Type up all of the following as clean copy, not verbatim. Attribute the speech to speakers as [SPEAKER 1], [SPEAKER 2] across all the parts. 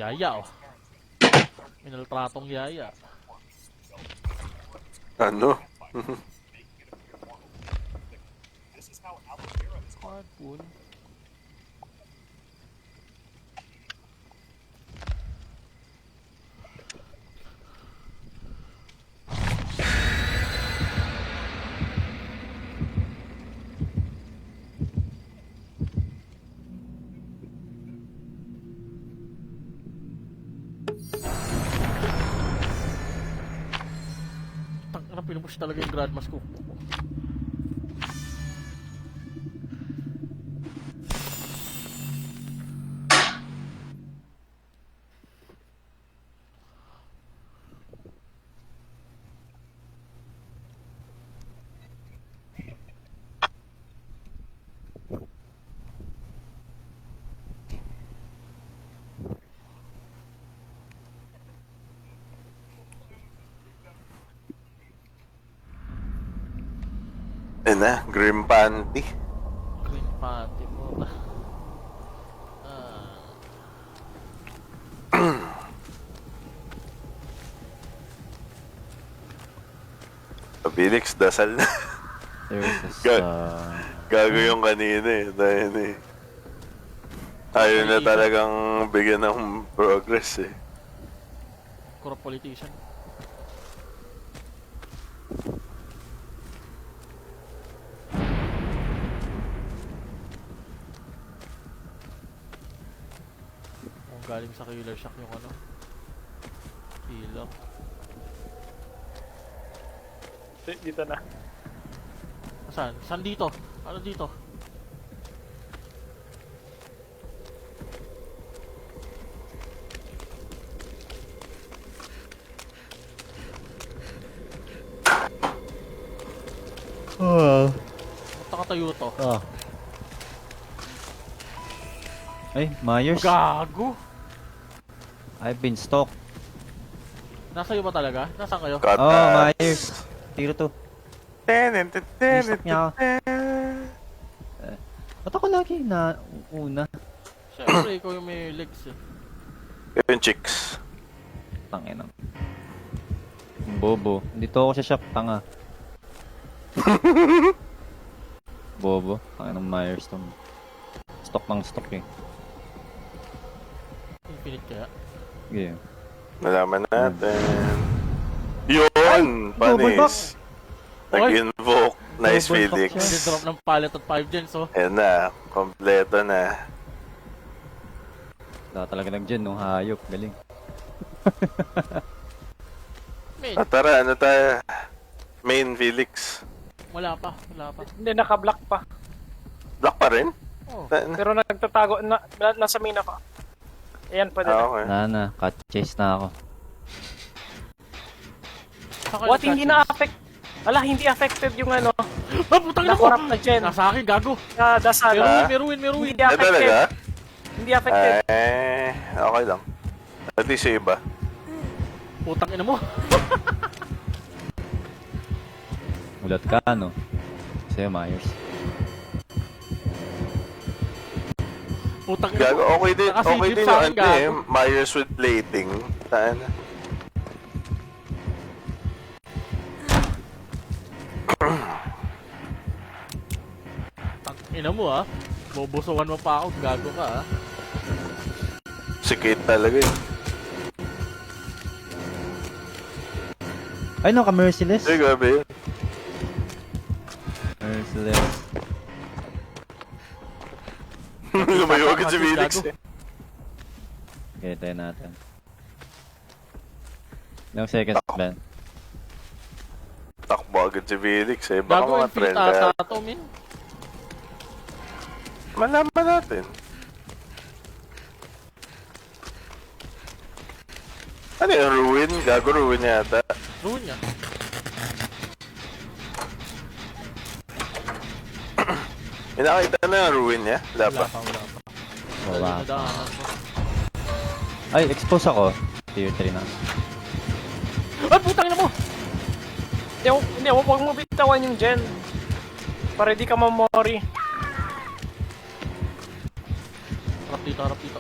[SPEAKER 1] Yaya oh. Minaltratong yaya.
[SPEAKER 2] Ano?
[SPEAKER 1] Hardpoon. Tangina, pinupush talaga yung Grandmas ko.
[SPEAKER 2] Ayun na, Grim Panty.
[SPEAKER 1] Green panty mo.
[SPEAKER 2] Felix, dasal na. Gago yung kanina eh. Dahil eh. Ayaw na talagang bigyan ng progress eh.
[SPEAKER 1] Corrupt politician. Kung galing sa killer shock yung ano. Killer.
[SPEAKER 3] Dito na.
[SPEAKER 1] Saan? Saan dito? Ano dito? Ba't nakatayo to?
[SPEAKER 4] Ay, Myers.
[SPEAKER 1] Gago!
[SPEAKER 4] I've been stalked.
[SPEAKER 1] Nasa iyo ba talaga? Nasaan kayo?
[SPEAKER 2] Cut
[SPEAKER 4] Oh,
[SPEAKER 2] ass.
[SPEAKER 4] Myers. Tiro to. Stalk niya ako. Ba't ako lagi na una?
[SPEAKER 1] Siyempre, ikaw yung may legs eh.
[SPEAKER 2] Yung chicks.
[SPEAKER 4] Tangina. Bobo. Dito ako sa shop, tanga. Bobo. Tangina ng Myers to. Stock ng stock eh.
[SPEAKER 1] Infinite kaya?
[SPEAKER 4] Okay.
[SPEAKER 2] Nalaman natin. Yun! Panis. Nag-invoke. Nice
[SPEAKER 4] Double
[SPEAKER 2] Felix.
[SPEAKER 4] back siya.
[SPEAKER 1] Drop ng pallet at 5 gens oh.
[SPEAKER 2] Ayan na. Kompleto na.
[SPEAKER 4] Wala talaga nag-gen nung hayop. Galing.
[SPEAKER 1] Main.
[SPEAKER 2] Tara, ano tayo? Main Felix.
[SPEAKER 1] Wala pa.
[SPEAKER 3] Hindi, naka-block pa.
[SPEAKER 2] Black pa rin?
[SPEAKER 1] Oh.
[SPEAKER 3] Pero nagtatago, nasa main ako. Ayan, pwede na.
[SPEAKER 2] Okay.
[SPEAKER 4] Na, cut chase na ako.
[SPEAKER 1] Saan kayo
[SPEAKER 3] What, hindi
[SPEAKER 1] nagka-chase?
[SPEAKER 3] na-affect? Wala, hindi affected yung ano,
[SPEAKER 1] Ah, putang ina mo!
[SPEAKER 3] na-corrupt na gen.
[SPEAKER 1] Nasa akin, gago!
[SPEAKER 3] Dasal.
[SPEAKER 1] May ruin.
[SPEAKER 3] Hindi
[SPEAKER 2] Eh,
[SPEAKER 3] affected.
[SPEAKER 2] talaga?
[SPEAKER 3] Hindi affected.
[SPEAKER 2] Okay lang. At least yung iba.
[SPEAKER 1] Putang ina mo!
[SPEAKER 4] Ulat ka, no? Sa'yo, Myers.
[SPEAKER 1] Putang ina
[SPEAKER 2] Gago,
[SPEAKER 1] mo!
[SPEAKER 2] okay din
[SPEAKER 1] Nakasigip
[SPEAKER 2] yung
[SPEAKER 1] sa akin,
[SPEAKER 2] ano eh.
[SPEAKER 1] gago.
[SPEAKER 2] Myers with plating. Saan?
[SPEAKER 1] Tang ina mo ah. Bobosokan mo pa ako, gago ka ah.
[SPEAKER 2] Si Kate talaga eh.
[SPEAKER 4] Ay, no, ka-merciless.
[SPEAKER 2] Ay, grabe yun.
[SPEAKER 4] Merciless.
[SPEAKER 2] Lumayo agad si
[SPEAKER 1] Gago.
[SPEAKER 2] Felix eh.
[SPEAKER 4] Okay, tayo natin. Ilang seconds, Ben?
[SPEAKER 2] Takbo agad si Felix eh. Baka
[SPEAKER 1] Gago,
[SPEAKER 2] mga
[SPEAKER 1] infinite
[SPEAKER 2] trend ka.
[SPEAKER 1] ata to, min.
[SPEAKER 2] Malaman natin. Ano yung ruin? Gago ruin yata.
[SPEAKER 1] Ruin niya.
[SPEAKER 2] May nakita na yung ruin niya? Wala pa.
[SPEAKER 1] Wala pa.
[SPEAKER 4] Wala pa.
[SPEAKER 1] Nadaanan ko.
[SPEAKER 4] Ay, expose ako. Tier 3 na.
[SPEAKER 1] Ay, putang ina mo!
[SPEAKER 3] Hindi, huwag mo bitawan yung gen. Para di ka mamori.
[SPEAKER 1] Harap dito.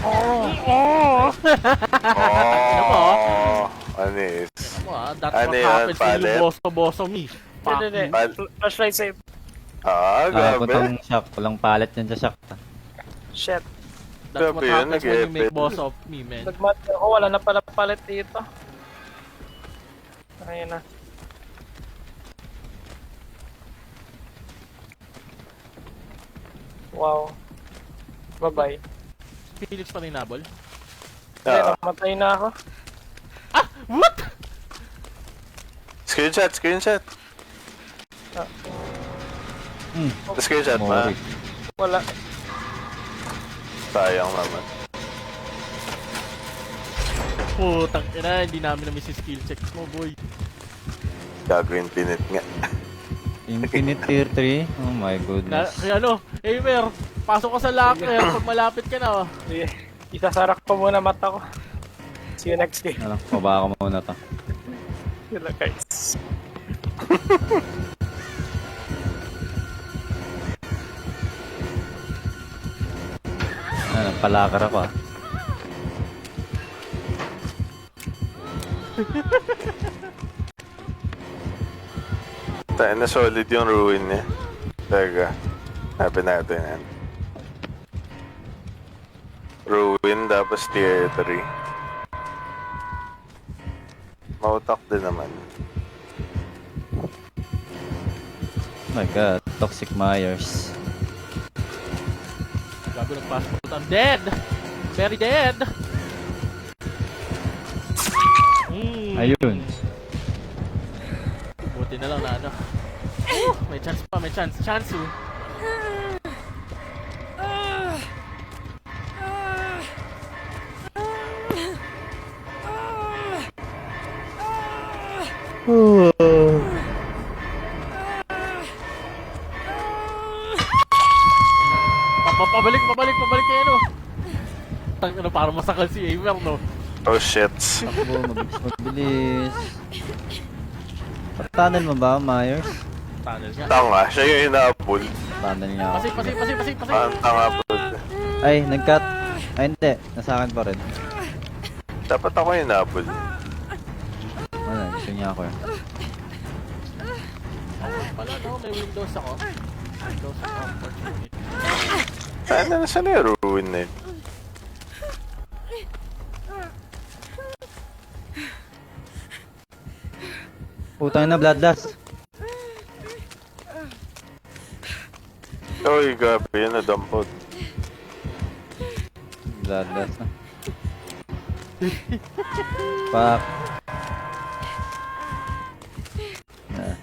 [SPEAKER 2] Oh, anis.
[SPEAKER 1] That's
[SPEAKER 2] Ano
[SPEAKER 1] what
[SPEAKER 2] yun,
[SPEAKER 1] happens when
[SPEAKER 2] palit?
[SPEAKER 1] you boso me. Fuck.
[SPEAKER 3] Hindi. Flashlight save.
[SPEAKER 2] Grabe.
[SPEAKER 4] Puntang shock. Walang palet yan sa shock.
[SPEAKER 3] Shit.
[SPEAKER 1] That's what
[SPEAKER 2] Grabe yun,
[SPEAKER 1] happens when you make
[SPEAKER 2] nag-epit.
[SPEAKER 1] boss of me, man.
[SPEAKER 3] Nagmat ako, wala na pala palit dito. Ayun na. Wow. Bye-bye.
[SPEAKER 1] Felix pa rin nabol.
[SPEAKER 3] Hindi, namatay na ako.
[SPEAKER 1] What?
[SPEAKER 2] Screenshot. Screenshot ba?
[SPEAKER 4] Mori.
[SPEAKER 3] Wala.
[SPEAKER 2] Sayang naman.
[SPEAKER 1] Putang ina, hindi namin na-miss yung skill checks mo, boy.
[SPEAKER 2] Gagawin pinit nga.
[SPEAKER 4] Infinite tier 3? Oh my goodness.
[SPEAKER 1] Kaya Amer, pasok ka sa locker pag malapit ka na.
[SPEAKER 3] Sige. Isasarak ko muna mata ko. See you next game.
[SPEAKER 4] Ano, baba ko muna to.
[SPEAKER 3] Sila guys.
[SPEAKER 4] Ano, palakar ako ah.
[SPEAKER 2] Tayo na solid yung ruin niya. Teka. Hanapin natin yan. Ruin, tapos tier 3. Mautak din naman.
[SPEAKER 4] Oh my god, Toxic Myers.
[SPEAKER 1] Gago ng passport. I'm dead! Very dead!
[SPEAKER 4] Ayun.
[SPEAKER 1] Buti na lang na ano. May chance pa, may chance. Chance. Pabalik kayo, no? Ano, parang masakal si Amer, no?
[SPEAKER 2] Oh shit.
[SPEAKER 4] Takbo, mabilis. Tunnel mo ba, Myers?
[SPEAKER 1] Tunnel nga.
[SPEAKER 2] Tanga, siya yung inaapol.
[SPEAKER 4] Tunnel niya ako.
[SPEAKER 1] Pasig.
[SPEAKER 2] Ang tanga po.
[SPEAKER 4] Ay, nag-cut. Ay, hindi. Nasa akin pa rin.
[SPEAKER 2] Dapat ako yung inaapol.
[SPEAKER 4] Ano, gusto niya ako eh.
[SPEAKER 1] Pala, no? May Windows ako. Windows opportunity.
[SPEAKER 2] Saan na yung ruin na yun?
[SPEAKER 4] Putang na, Bloodlust.
[SPEAKER 2] Uy, gabi yun, nadampot.
[SPEAKER 4] Bloodlust na. Fuck. Ah.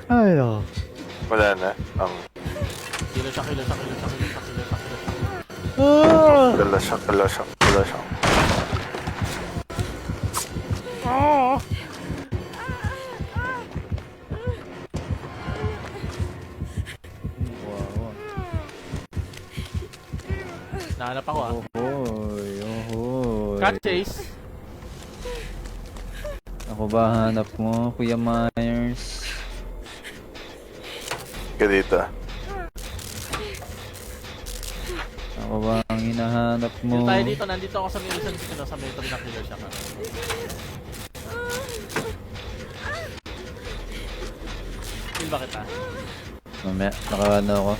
[SPEAKER 4] Ay, oh.
[SPEAKER 2] Wala na. Ang
[SPEAKER 1] Kilo siya.
[SPEAKER 2] kalasyak.
[SPEAKER 4] Wow.
[SPEAKER 1] Nahanap ako, ah.
[SPEAKER 4] Ohoy.
[SPEAKER 1] Cat chase.
[SPEAKER 4] Ako ba hanap mo, Kuya Myers?
[SPEAKER 2] Ka dito.
[SPEAKER 4] Ako ba ang hinahanap mo?
[SPEAKER 1] Dito tayo dito, nandito ako sa Wilson dito, sa may tabi ng killer siya ka. Kill ba kita?
[SPEAKER 4] Mamaya, naka-ano ako,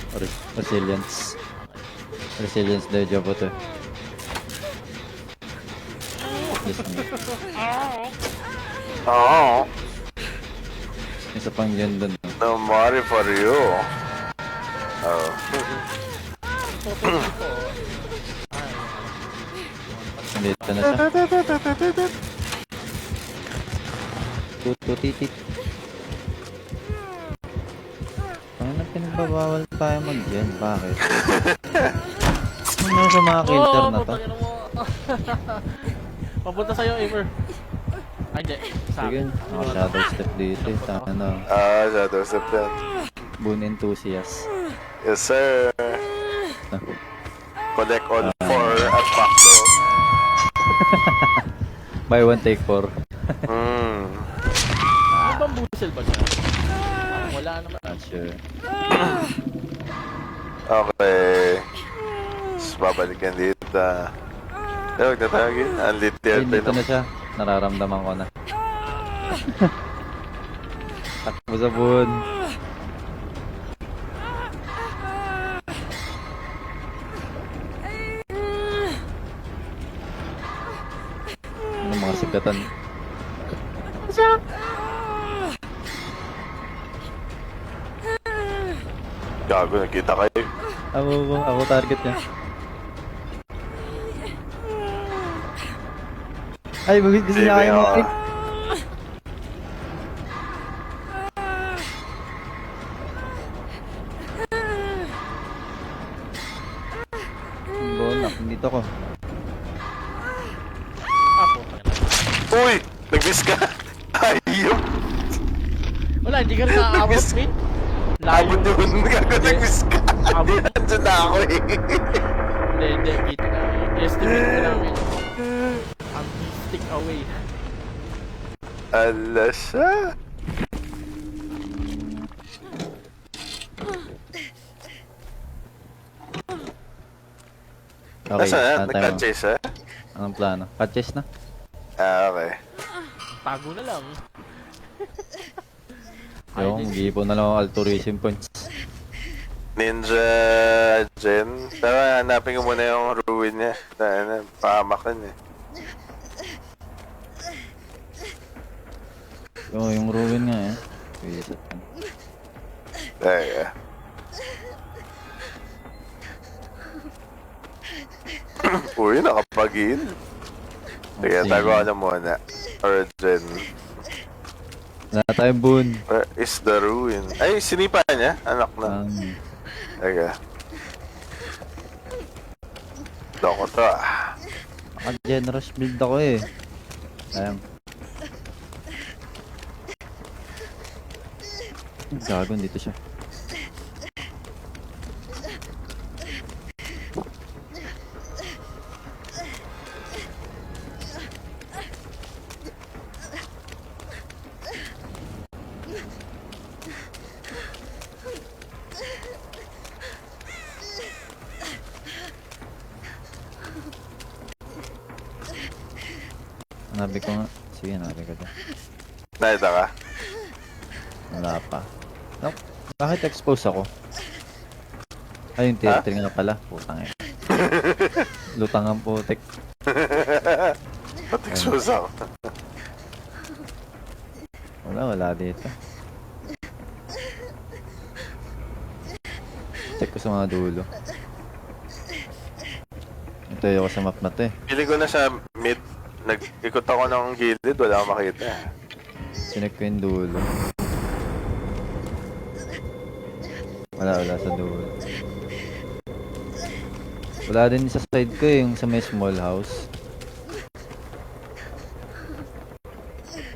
[SPEAKER 4] resilience. Resilience daw job ko to. Yes,
[SPEAKER 2] Oo.
[SPEAKER 4] isa pang yun dun.
[SPEAKER 2] No money for you. Oh.
[SPEAKER 4] Dito na siya. Tutitit. Ano pinagbabawal tayo mag-gen? Bakit? Ano sa mga kilter na to?
[SPEAKER 1] putangin mo. Papunta sa'yo, Amer. Ay, hindi. Sa
[SPEAKER 4] Sige,
[SPEAKER 1] akin.
[SPEAKER 4] shadow step dito. Ano,
[SPEAKER 2] Shadow Step yan.
[SPEAKER 4] Boon enthusiast.
[SPEAKER 2] Yes, sir. Collect all 4 at Pacto.
[SPEAKER 4] Buy one, take 4.
[SPEAKER 1] May bambusel ba siya? Wala naman.
[SPEAKER 4] Not sure.
[SPEAKER 2] Okay. Tapos babalikan dito. Huwag na tawagin. Unlit
[SPEAKER 4] Ay,
[SPEAKER 2] yun.
[SPEAKER 4] dito na siya. Nararamdaman ko na. Takbo sa buwan. Ano mga sigatan?
[SPEAKER 2] Gago, nakita kayo.
[SPEAKER 4] Ako target niya. Ay, gusto niya kayo mo. Bonak, dito ko.
[SPEAKER 1] Ako.
[SPEAKER 2] Uy! Nag-miss ka! Ayop!
[SPEAKER 1] Wala, hindi ka rin nakaabot, min. Layo.
[SPEAKER 2] Abot yun! Gago, nag-miss ka!
[SPEAKER 1] Abot.
[SPEAKER 2] Andyan na ako eh!
[SPEAKER 1] Hindi, kita na. Estimate ko namin. Ang stick away.
[SPEAKER 2] Ala siya!
[SPEAKER 4] Okay,
[SPEAKER 2] Nasaan na?
[SPEAKER 4] saan tayo?
[SPEAKER 2] Nagka-chase eh?
[SPEAKER 4] Anong plano? Patches na?
[SPEAKER 2] Ah, okay.
[SPEAKER 1] Tago na lang.
[SPEAKER 4] Yung mag-iipon na lang ako altruism points.
[SPEAKER 2] Ninja Gen. Pero hanapin ko muna yung ruin niya. Dahil pahamakan eh.
[SPEAKER 4] Yung ruin nga eh. Reset na.
[SPEAKER 2] There. Uy, nakapag-in. Sige, tago ka na muna. Origin.
[SPEAKER 4] Wala tayong boon.
[SPEAKER 2] Where is the ruin? Ay, sinipa niya? Anak na. Teka. Loko to ah.
[SPEAKER 4] Generous build ako eh. Ayun. Gagon dito siya. Nabi ko nga. Sige, nabi ko dyan.
[SPEAKER 2] Nakita ka?
[SPEAKER 4] Wala pa. Nope. Bakit expose ako? Ay, yung tier 3 nga pala. Putang eh. Lutang ang putik.
[SPEAKER 2] Pati-expose ako.
[SPEAKER 4] Wala dito. Check ko sa mga dulo. Ito yung sa map na to eh.
[SPEAKER 2] Pili ko na sa mid. Nag-ikot ako ng gilid. Wala akong makita.
[SPEAKER 4] Sinek ko yung dulo. Wala sa dulo. Wala din sa side ko yung sa may small house.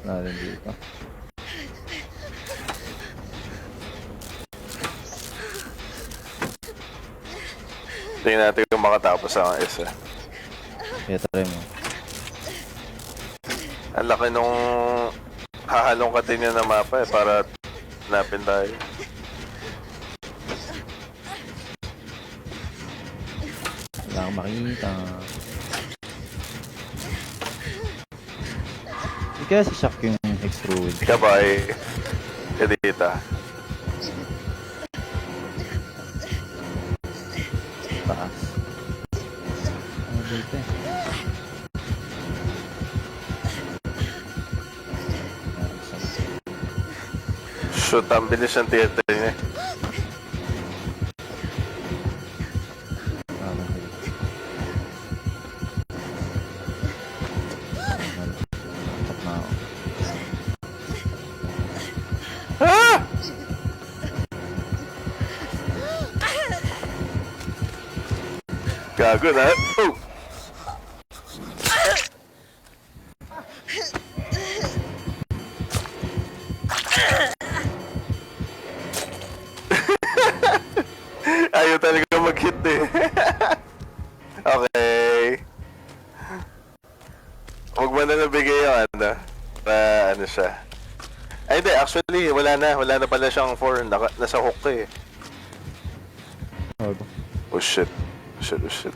[SPEAKER 4] Wala din dito.
[SPEAKER 2] Tingnan natin kung makatapos ang isa.
[SPEAKER 4] Kaya try mo.
[SPEAKER 2] Ang laki nung hahalong katin niya na mapa eh, para hanapin tayo.
[SPEAKER 4] Wala akong makita. Hindi kaya si Shaq yung X-Ruin.
[SPEAKER 2] Ika ba ay edita?
[SPEAKER 4] Taas. Ano dito eh?
[SPEAKER 2] Shoot, ang bilis ng theater niya. Gago na. Oh! Ayaw talaga mag-hit eh. Okay. Huwag mo na nabigay yung ano. Para ano siya. Ay hindi, actually wala na pala siyang 4. Nasa hook eh.
[SPEAKER 4] Bago.
[SPEAKER 2] Oh shit. Oh shit, oh shit.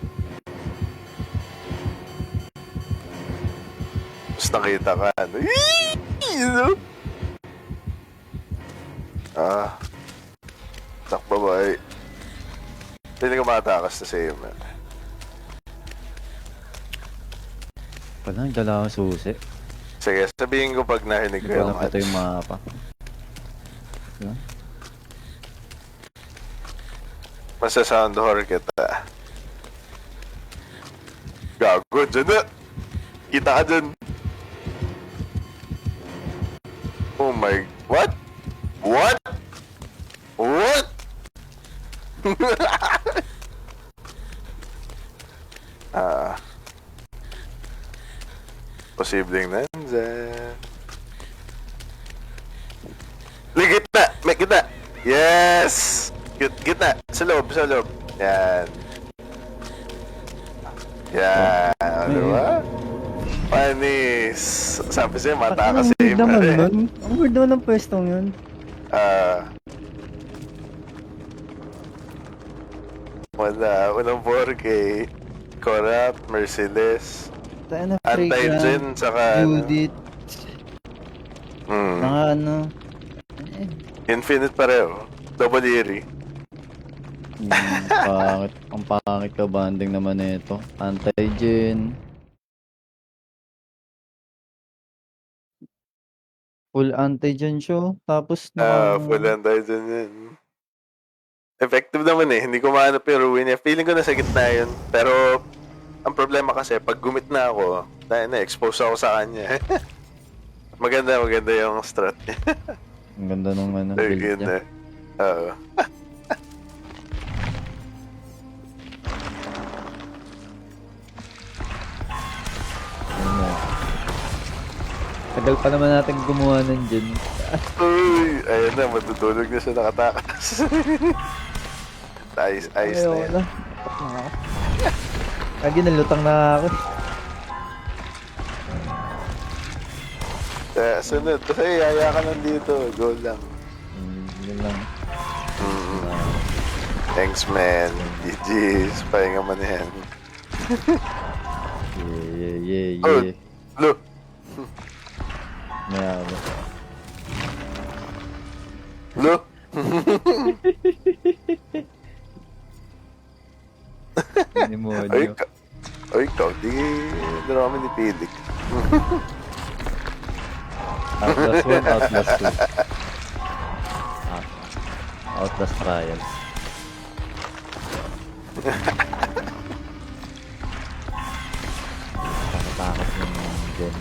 [SPEAKER 2] Mas nakita ka, ano? You know? Takbo boy. Hindi ka matakas na sa'yo, man.
[SPEAKER 4] Pala, nagdala akong susi.
[SPEAKER 2] Sige, sabihin ko pag nahinig
[SPEAKER 4] Hindi
[SPEAKER 2] ko
[SPEAKER 4] ko
[SPEAKER 2] yung
[SPEAKER 4] alam ito yung mapa. Yan.
[SPEAKER 2] Masasound horror kita. Gago, dyan na! Kita ka dyan! Oh my... What? What? What? Posibleng nandyan. Gitna! May gitna! Yes! Gitna! Sa loob, sa loob. Yan. Yan. Diba? Panis. Sabi sa'yo, mata
[SPEAKER 4] Ang
[SPEAKER 2] kasi.
[SPEAKER 4] weird naman nun. Ang weird naman ng pwestong yun.
[SPEAKER 2] Wala. Unang 4K. Corrupt, Merciless,
[SPEAKER 4] Tayo na
[SPEAKER 2] Anti-Gen, saka
[SPEAKER 4] Judith. Mga ano.
[SPEAKER 2] Infinite pareho. Double Eerie.
[SPEAKER 4] Pangit. Ang pangit ka banding naman nito. Anti-Gen. Full anti-gen show. Tapos
[SPEAKER 2] Full Anti-Gen yun. Effective naman eh. Hindi ko mahanap yung ruin niya. Feeling ko nasa gitna yun. Pero, ang problema kasi, pag gumit na ako, dahil na-expose ako sa kanya. maganda yung strat niya.
[SPEAKER 4] ang ganda nung ano, build
[SPEAKER 2] Yun
[SPEAKER 4] niya.
[SPEAKER 2] na. Oo.
[SPEAKER 4] Ano. Tagal pa naman natin gumawa ng gen.
[SPEAKER 2] Uy! Ayun na, matutulog na siya nakatakas. ayos na yan.
[SPEAKER 4] Wala. Lagi nalutang na ako.
[SPEAKER 2] Sunod. Kasi yaya ka lang dito. Go lang.
[SPEAKER 4] Yun lang.
[SPEAKER 2] Thanks, man. GG's. Pahinga man yan.
[SPEAKER 4] Yeah.
[SPEAKER 2] Oh, look.
[SPEAKER 4] Mayroon.
[SPEAKER 2] Look.
[SPEAKER 4] Demonyo.
[SPEAKER 2] Ay, ikaw. Di naman ni Pilik.
[SPEAKER 4] Outlast 1, Outlast 2. Outlast Trials. Takot yung gen.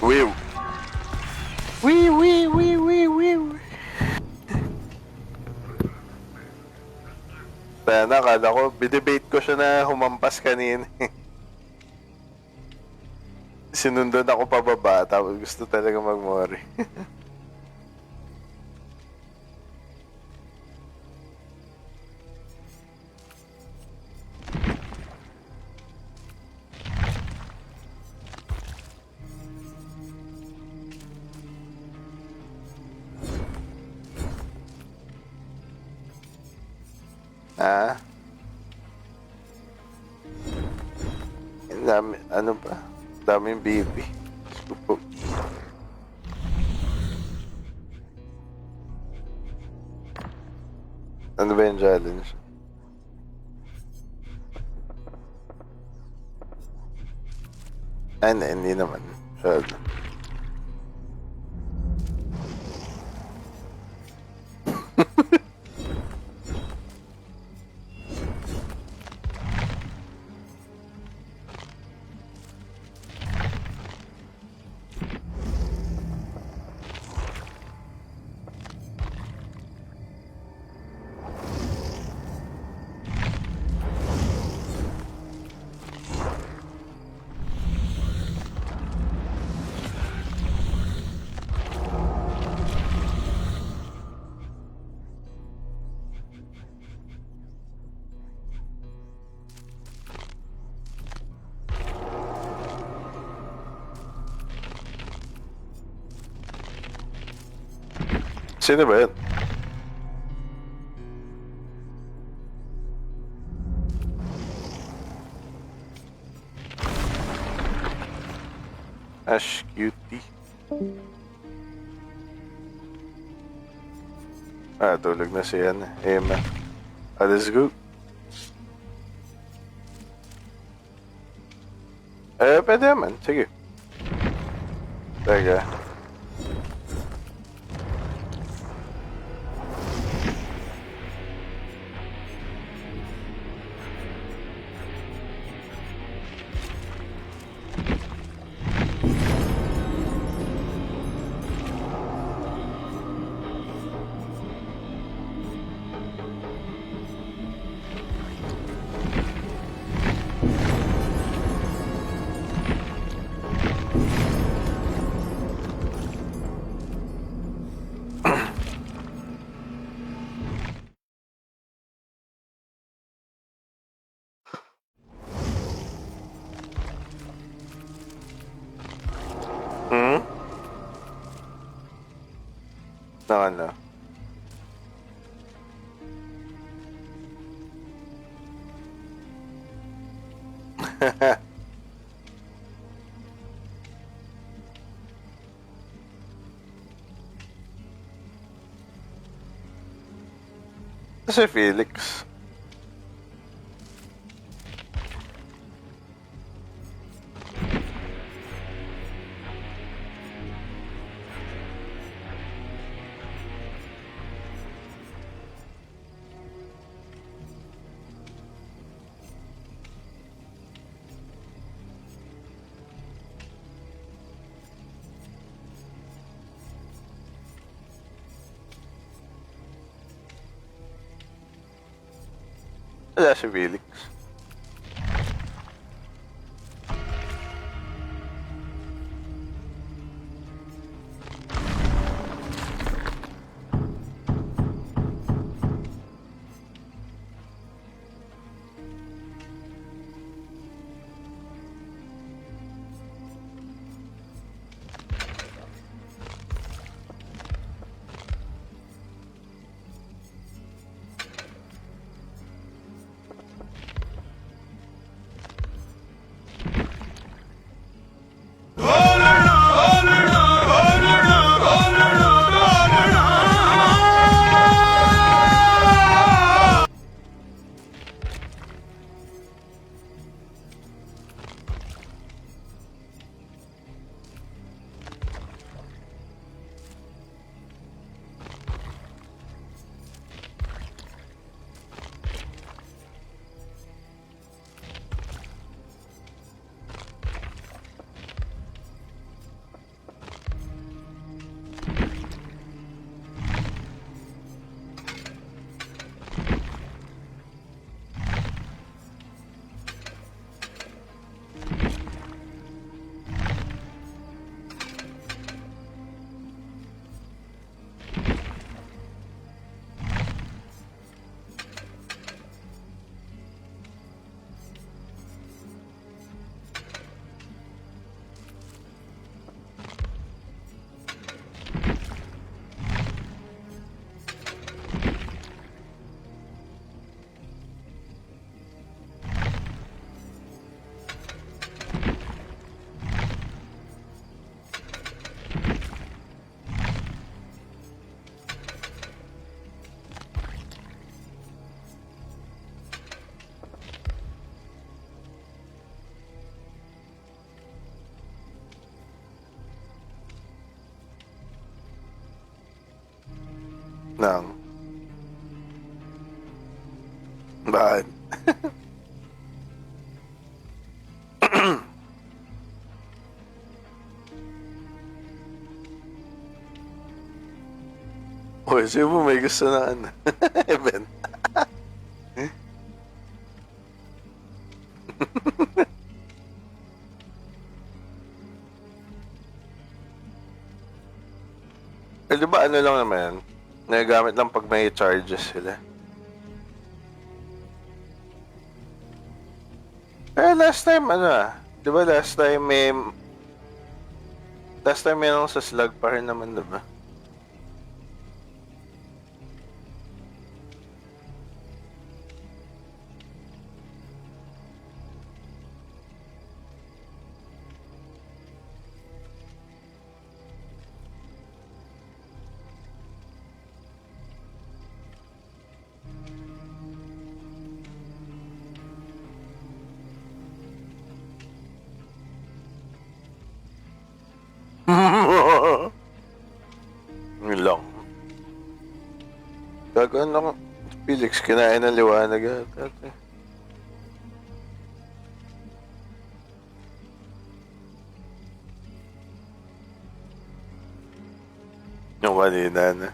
[SPEAKER 2] Wiw. Wiw. Kaya nakala ko, bidebate ko siya na humampas kanina. Sinundan ako pababa, tapos gusto talaga magmori. Dami, ano pa? Daming baby. Supo. Ano ba yung challenge? Ay, hindi naman. Masyado. Sino ba yun? Ash Cutie. Tulog na si Emma. Let's go. Pwede naman. Sige. Teka. Ano? Si Felix. Wala si Felix. Ng bakit? Uy, sino mo may gusto na event? Di ba ano lang naman, nagagamit lang pag may charges sila. Last time di ba last time meron sa slug pa rin naman, di ba? Gagawin ako. Felix, kinain ng liwanag ata. Yung kanina na.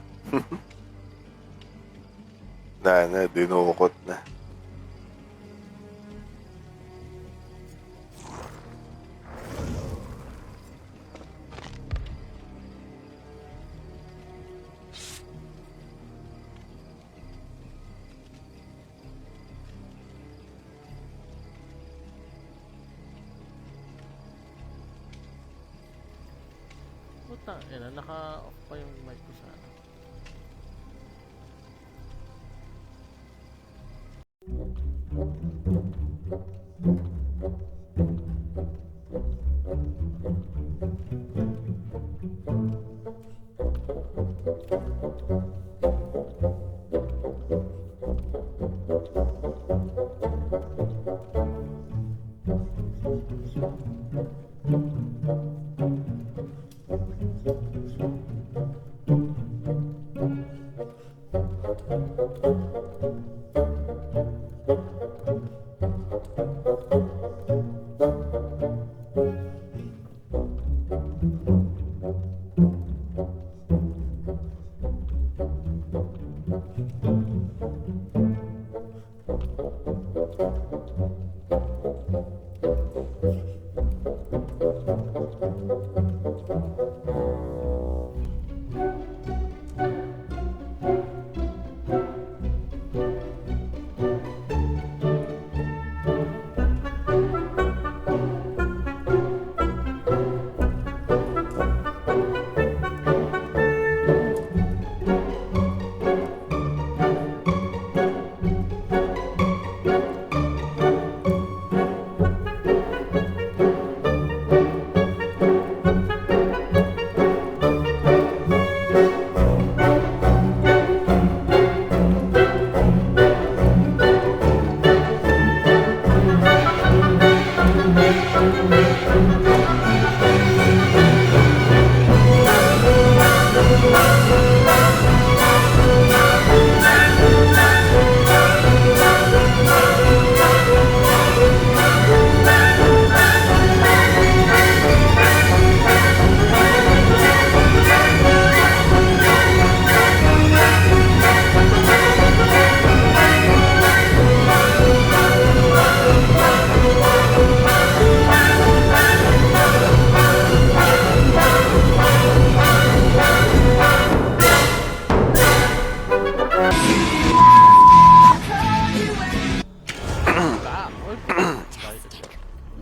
[SPEAKER 2] Dinukot na.
[SPEAKER 1] Puta, yan, naka-off pa yung mic ko sa ano.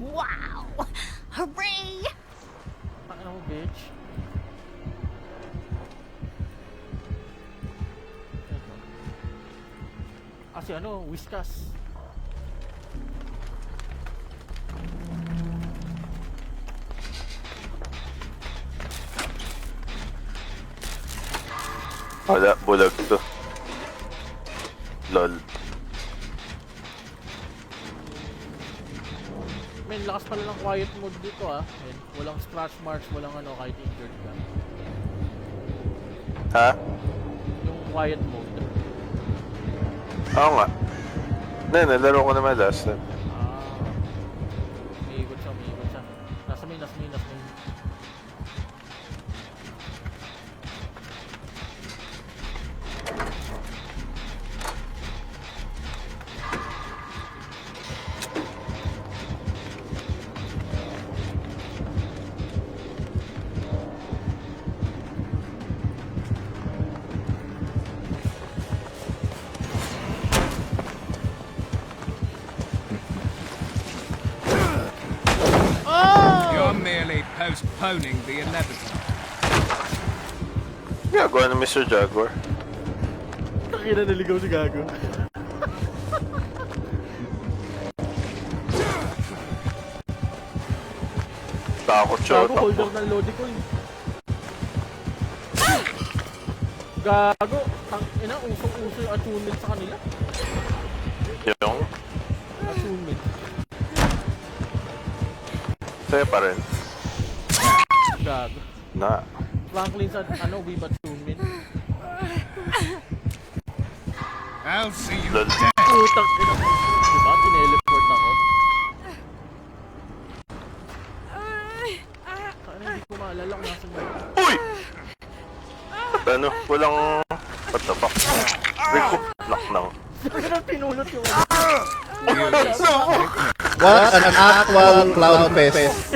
[SPEAKER 5] Wow! Hooray!
[SPEAKER 1] Ano mo, bitch? Ito. Si ano, Whiskas.
[SPEAKER 2] Wala, bulag to. Lol.
[SPEAKER 1] Men, lakas pala ng quiet mode dito ah. Men, walang scratch marks, walang ano, kahit injured ka.
[SPEAKER 2] Ha?
[SPEAKER 1] Yung quiet mode.
[SPEAKER 2] Oo nga. Nalaro ko naman last time.
[SPEAKER 1] Umiikot siya, umiikot siya. Nasa main.
[SPEAKER 6] You're merely postponing the inevitable.
[SPEAKER 2] Gagawa ng Mr. Jaguar.
[SPEAKER 1] Takina, naligaw si Gago.
[SPEAKER 2] Takot siya.
[SPEAKER 1] Gago, holder ng Lodi ko eh. Gago, ina, usong-uso yung attunement sa kanila.
[SPEAKER 2] Yung?
[SPEAKER 1] Attunement.
[SPEAKER 2] Sa'yo pa rin.
[SPEAKER 1] Gago.
[SPEAKER 2] Na.
[SPEAKER 1] Franklin sa ano, Wii attunement.
[SPEAKER 6] I'll see you
[SPEAKER 2] Lol.
[SPEAKER 6] dead.
[SPEAKER 1] Putang ina. Diba? Tineleport ako. Kaya hindi ko maalala kung nasan ba.
[SPEAKER 2] Uy! Ano? Walang... What the fuck? Recoup knockdown.
[SPEAKER 1] Ganun pinulot yung
[SPEAKER 7] What an actual cloud fest.